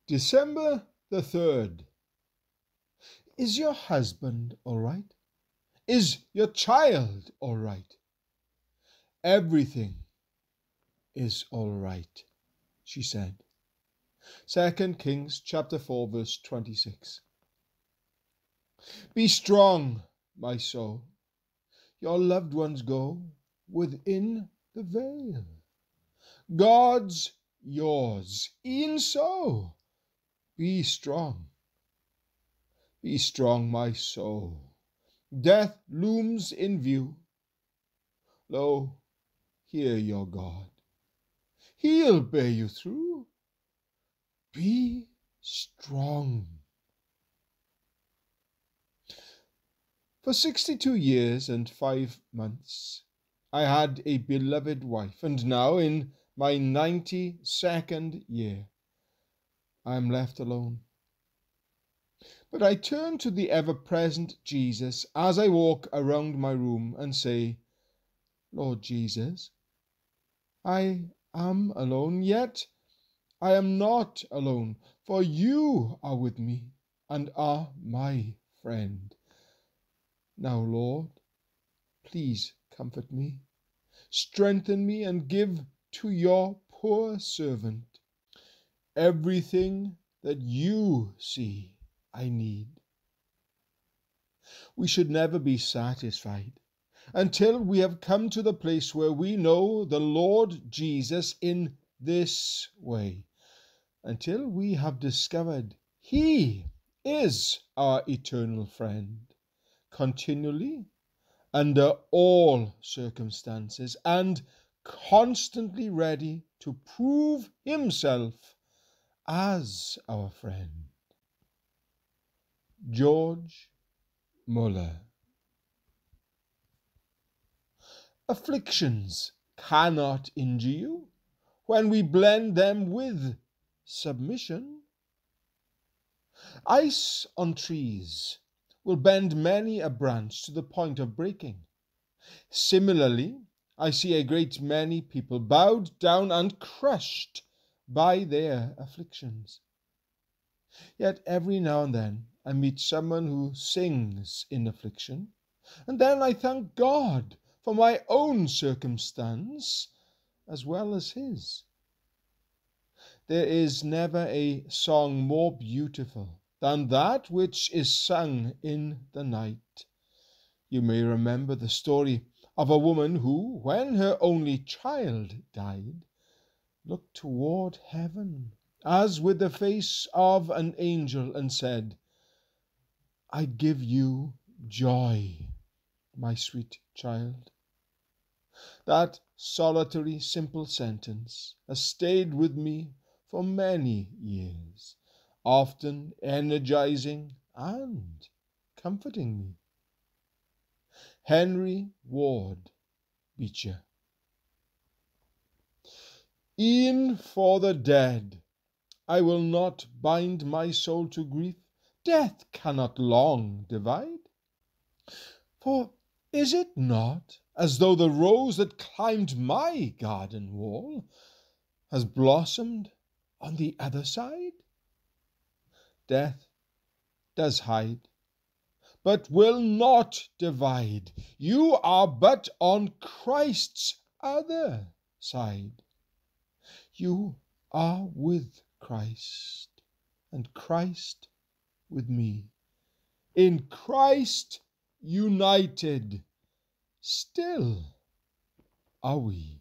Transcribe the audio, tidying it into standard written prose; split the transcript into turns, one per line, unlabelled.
December the 3rd. Is your husband all right? Is your child all right? Everything is all right, she said. 2 Kings chapter 4 verse 26. Be strong, my soul. Your loved ones go within the veil. God's yours, e'en so. Be strong. Be strong, my soul. Death looms in view. Lo, hear your God. He'll bear you through. Be strong. For 62 years and 5 months, I had a beloved wife, and now in my 92nd year, I am left alone. But I turn to the ever-present Jesus as I walk around my room and say, Lord Jesus, I am alone, yet I am not alone, for you are with me and are my friend. Now, Lord, please comfort me, strengthen me, and give to your poor servant everything that you see I need. We should never be satisfied until we have come to the place where we know the Lord Jesus in this way, until we have discovered He is our eternal friend, continually, under all circumstances, and constantly ready to prove Himself as our friend. George Muller. Afflictions cannot injure you when we blend them with submission. Ice on trees will bend many a branch to the point of breaking. Similarly, I see a great many people bowed down and crushed by their afflictions. Yet every now and then I meet someone who sings in affliction, and then I thank God for my own circumstance as well as his. There is never a song more beautiful than that which is sung in the night. You may remember the story of a woman who, when her only child died, looked toward heaven as with the face of an angel and said, I give you joy, my sweet child. That solitary, simple sentence has stayed with me for many years, often energizing and comforting me. Henry Ward Beecher. E'en for the dead I will not bind my soul to grief. Death cannot long divide. For is it not as though the rose that climbed my garden wall has blossomed on the other side? Death does hide, but will not divide. You are but on Christ's other side. You are with Christ, and Christ with me. In Christ united, still are we.